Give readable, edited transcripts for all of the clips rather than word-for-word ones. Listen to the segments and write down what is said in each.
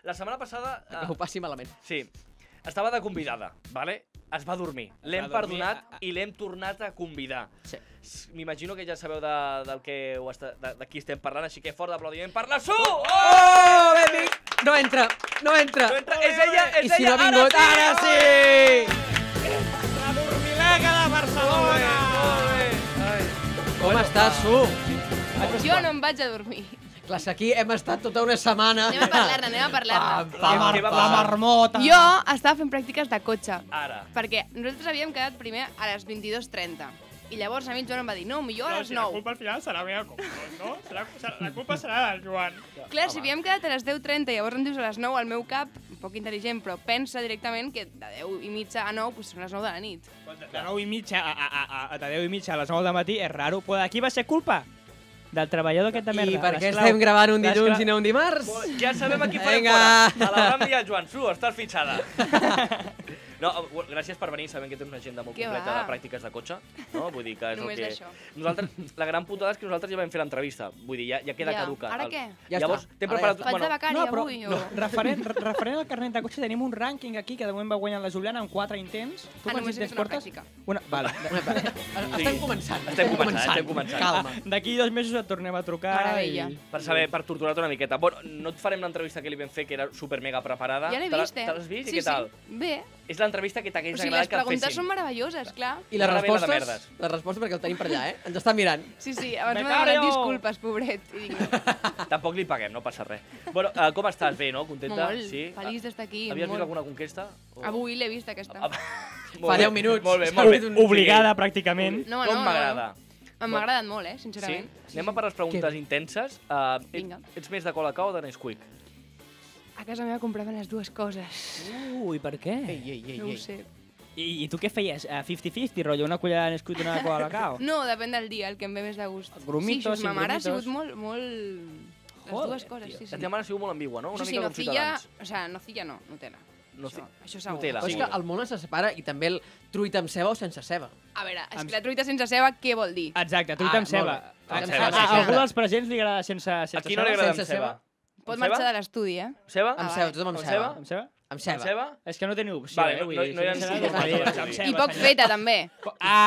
La setmana passada... Que ho passi malament. Sí. Estava de convidada, vale? Es va dormir. L'hem perdonat i l'hem tornat a convidar. Sí. M'imagino que ja sabeu de qui estem parlant, així que fort d'aplaudiment per la Su! Oh, benvingut! No entra, no entra. No entra, és ella, I si no ha vingut, ara sí! La dormilega de Barcelona! Molt bé. Com estàs, Su? Jo no em vaig a dormir. Clar, aquí hem estat tota una setmana. Anem a parlar-ne. La marmota! Jo estava fent pràctiques de cotxe. Ara. Perquè nosaltres havíem quedat primer a les 22:30. I llavors a mi el Joan em va dir, no, millor a les La 9. culpa al final serà meva, no? La culpa serà del Joan. Clar, si havíem quedat a les 10:30 i llavors em dius a les 9, al meu cap, un poc intel·ligent, però pensa directament que de 10:30 a 9 són les 9 de la nit. De 9:30 a 10:30 a les 9 del matí és raro. Però de qui va ser culpa? Del treballador aquest de merda. I per què estem gravant un dilluns i no un dimarts? Ja sabem a qui farem Vinga. fora. A la Rambia, Joan Su, estàs fitxada. No, gràcies per venir, sabem que tens una agenda molt Què completa va? de pràctiques de cotxe, no? Vull dir que és Només el que... això. Nosaltres, la gran putada és que nosaltres ja vam fer l'entrevista, vull dir, ja queda Ja. caduca. Ara què? Ja Llavors, està. t'hem Ara preparat... ja Faig de becari No, però avui, no, o... referent al carnet de cotxe tenim un rànquing aquí que de moment va guanyar la Juliana amb 4 intents. Tu quants només he intents fet una portes? pràctica. Vale. Estem començant. Estem començant. Calma. D'aquí 2 mesos et tornem a trucar. Meravella. Per torturar-te una miqueta. Bueno, no et farem l'entrevista que li vam fer, que era super mega preparada. Ja l'he vist, Te l'has vist? Sí, I què tal? Sí, bé. És l'entrevista que O t'hagués sigui, agradat les que et preguntes fessin. són meravelloses, clar. I les Ara ve la de respostes? merdes. Les respostes perquè el tenim per allà, eh? Ens està mirant. Sí, sí, abans m'ha Becario! demanat disculpes, pobret. I dic, no, Tampoc li paguem, no passa res. Bueno, com estàs? Bé, no? Contenta? molt, Sí? feliç d'estar aquí. Havies vist molt. alguna conquesta? O- Avui l'he vist, aquesta. Molt Fa bé, 10 minuts. Molt bé, S'ha molt bé. fet un- Obligada, pràcticament. No, Com no, m'agrada. M'ha agradat molt, Sí? sincerament. Anem a per les preguntes intenses. Vinga. Ets més de Colacao o de Nesquik? A casa meva compraven les dues coses. Ui, per què? No ho sé. I tu què feies? 50-50, rotllo? Una cullera de Nesquik i una de Colacao? No, depèn del dia, el que em ve més de gust. Grumitos, sí, ma mare ha sin sigut molt... Les Joder, dues coses, tio. sí, sí. La teva mare ha sigut molt ambigua, no? Una Sí, mica com nocilla... Ciutadans. O sea, nocilla no, Nutella. Això segur. Nutella. Però és que el món se separa i també el truita amb ceba o sense ceba. A veure, és que la truita sense ceba, què vol dir? Exacte, truita amb molt ceba. bé. Amb A ceba, sí, algú sí. dels presents li agrada sense A qui no li ceba? agrada amb Sense ceba? ceba? Pot Amb ceba? marxar de l'estudi, eh? Ceba? Amb Ah, ceba, vale. tothom amb Amb ceba. ceba? Amb ceba? Amb Amb ceba. ceba? És que no teniu opció, Vale, vull no dir, hi ha sense ningú. ceba, Vale, amb vale. ceba, I poc sense- feta, també.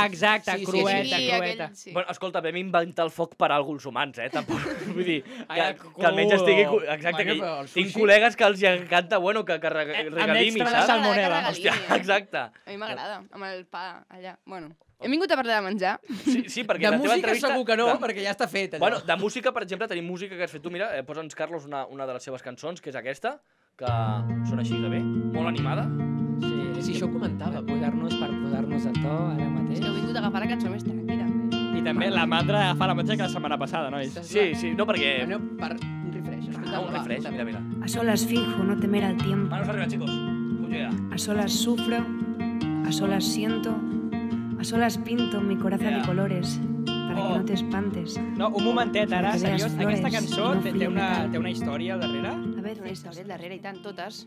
Exacte, Sí, sí, crueta, sí, crueta. aquell- sí. Bueno, escolta, vam inventar el foc per alguns humans, Tampoc, vull dir, Ai, que almenys estigui... Exacte, Bueno, que però el tinc sushi- col·legues que els encanta, bueno, que regalimi, extra de saps? salmonel·la. Hòstia, exacte. A mi m'agrada, amb el pa allà. Bueno, hem vingut a parlar de menjar. Sí, perquè De la teva música entrevista... segur que no, Clar. perquè ja està fet. Allò. Bueno, de música, per exemple, tenim música que has fet tu. Mira, posa'ns, Carlos, una de les seves cançons, que és aquesta, que sona així de bé, molt animada. Sí, això ho comentava. Per posar-nos a to ara És mateix. que heu vingut a agafar la cançó més tranquil·la. I també la mandra d'agafar la mateixa que la setmana passada, nois? Sí, sí, no, perquè... Aneu per un refresh. Un refresh, mira, mira. A solas finjo no temer al tiempo. Manos arriba, chicos. Pujo ya. A solas sufro, a solas siento, a solas pinto mi coraza de colores para que no te espantes. No, un momentet, ara, Que veas seriós. flores Aquesta cançó i no té frío una metal. història al darrere? A ver, Una història al darrere, i tant, totes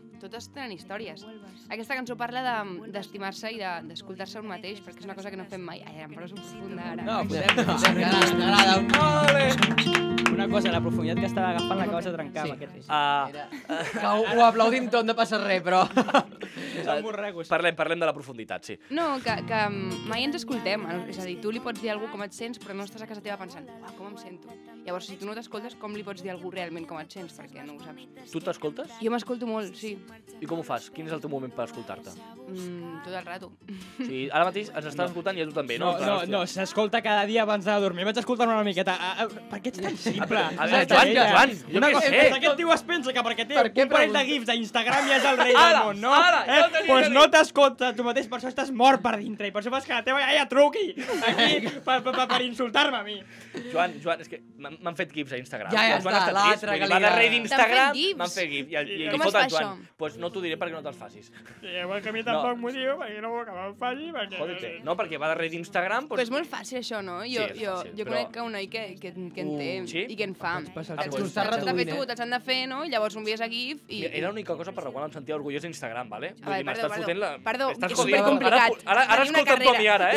tenen històries. Aquesta cançó parla d'estimar-se i d'escoltar-se un mateix, perquè és una cosa que no fem mai. Ai, em poso profunda ara. No, M'agrada. Una cosa, la profunditat que estava agafant l'acabes de trencar amb aquest eix. Que ho aplaudim tot, no passa res, però... Som borregos. Parlem de la profunditat, sí. No, que mai ens escoltem. És a dir, tu li pots dir a algú com et sents, però no estàs a casa teva pensant, com em sento. Llavors, si tu no t'escoltes, com li pots dir a algú realment com et sents? Perquè no ho saps. Tu t'escoltes? Jo m'escolto molt, sí. I com ho fas? Quin és el teu moment per escoltar-te? Tot el rato. O sigui, ara mateix ens estàs escoltant i a tu també, no? No, s'escolta cada dia abans de dormir. Vaig escoltant una miqueta. Per què ets tan simple? A veure, Joan, jo què sé. Aquest tio es pensa que perquè té Per què un parell de preguntes? gifs d'Instagram ja és el rei del món, no? Ara, ja ho tenia Pues que no dir. t'escolta tu mateix, per això estàs mort per dintre i per això fas que la teva iaia truqui aquí per insultar-me a mi. Joan, és que m'han fet gifs a Instagram. Ja El Joan està, ha estat l'altre trist, vull dir, que li va de rei agrada. d'Instagram, T'han fet gifs? m'han fet gifs. I Com li es fot fa al Joan. això? Pues no t'ho diré perquè no te'ls facis. Igual que a mi tampoc m'ho diu, perquè no vol que me'n faci, perquè... Jódete. No, perquè va de rei d'Instagram, Però és molt fàcil, això, no? Sí, és fàcil, jo però- conec un noi que en té sí? i que en fa. passar el Te'ls temps. T'ho estàs has de fer reduint, tu, te'ls han de fer, no? I llavors ho envies a GIF i... Era l'única cosa per la qual em sentia orgullós d'Instagram, vale? Vull vale, dir, m'estàs perdó, fotent la... perdó, Estàs és jodint. supercomplicat. Ara Tenir una escolta'm tu a mi ara,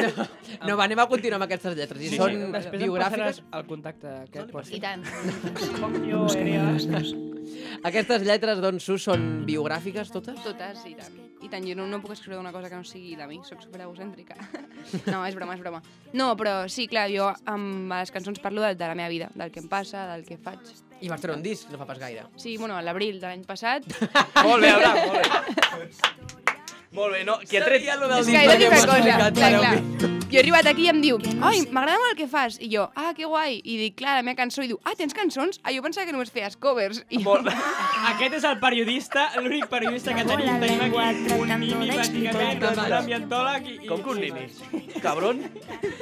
No, va, anem a continuar amb aquestes lletres. I Sí, són sí. Després biogràfiques. el contacte aquest. I tant. Com jo Búsquenme era... los dos. Aquestes lletres d'on sus són biogràfiques, totes? Totes, i tant. I tant, jo no puc escriure una cosa que no sigui de mi, soc superegocèntrica. No, és broma, és broma. No, però sí, clar, jo amb les cançons parlo de la meva vida, del que em passa, del que faig. I vas treure un disc, no fa pas gaire. Sí, bueno, a l'abril de l'any passat. Molt bé, Abraham, molt bé. Molt bé, no, qui ha tret... És que he de dir una cosa, clar. Jo he arribat aquí i em diu, ai, m'agrada molt el que fas. I jo, que guai. I dic, clar, la meva cançó. I diu, tens cançons? Jo pensava que només feies covers. I jo, Aquest és el periodista, l'únic periodista que tenim. Tenim aquí un nini, pràcticament, un ambientòleg i... Com que un nini? Cabron?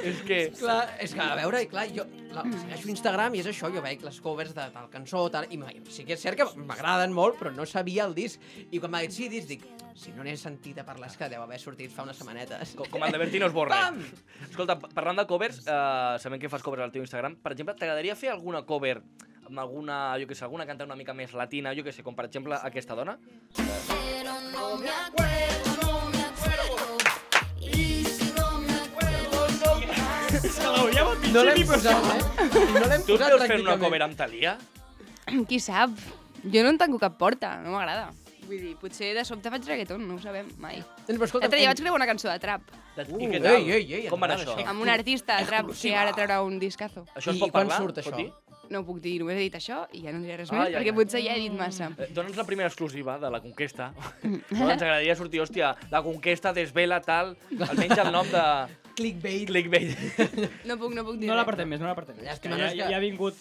És que... Clar, és que, a veure, clar, jo segueixo Instagram i és això, jo veig les covers de tal cançó, tal, i sí que és cert que m'agraden molt, però no sabia el disc. I quan m'ha dit sí, disc, dic, si no n'he sentit a parlar és que deu haver sortit fa unes setmanetes. Com el de Bertino Osborne. Pam! Escolta, parlant de covers, sabem que fas covers al teu Instagram. Per exemple, t'agradaria fer alguna cover amb alguna, jo què sé, alguna cantant una mica més latina, jo què sé, com per exemple aquesta dona? Pero no me acuerdo, y si no me acuerdo, Se l'hauria molt No l'hem pitjor, posat, No l'hem Tu et posat veus fent una pràcticament. cover amb Thalia? qui sap? Jo no en tanco cap porta, no m'agrada. Vull dir, potser de sobte faig reggaeton, no ho sabem mai. Però escolta, L'altre dia vaig gravar una cançó de trap, I què tal? ei, Com va anar ens això? agrada amb un artista de trap que Exclusiva. ara traurà un discazo. Això es I pot quan parlar? surt Pot això? dir? No ho puc dir, només he dit això i ja no diré res Ah, més, ja, perquè ja. potser ja he dit massa. Dona'ns la primera exclusiva de La Conquesta. No, ens agradaria sortir, hòstia, La Conquesta desvela tal, almenys el nom de Clickbait. clickbait. No puc dir No res. l'apartem més, no l'apartem més. Llàstima, Que no és que- ja ha vingut...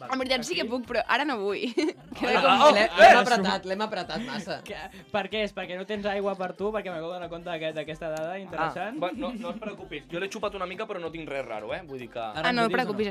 En veritat sí que puc, però ara no vull. L'hem apretat massa. Per què és? Perquè no tens aigua per tu? Perquè m'acabo d'anar compte d'aquesta dada interessant? No et preocupis. Jo l'he xupat una mica, però no tinc res raro, eh? Vull dir que... Ara no ens ho et dius o no? preocupis,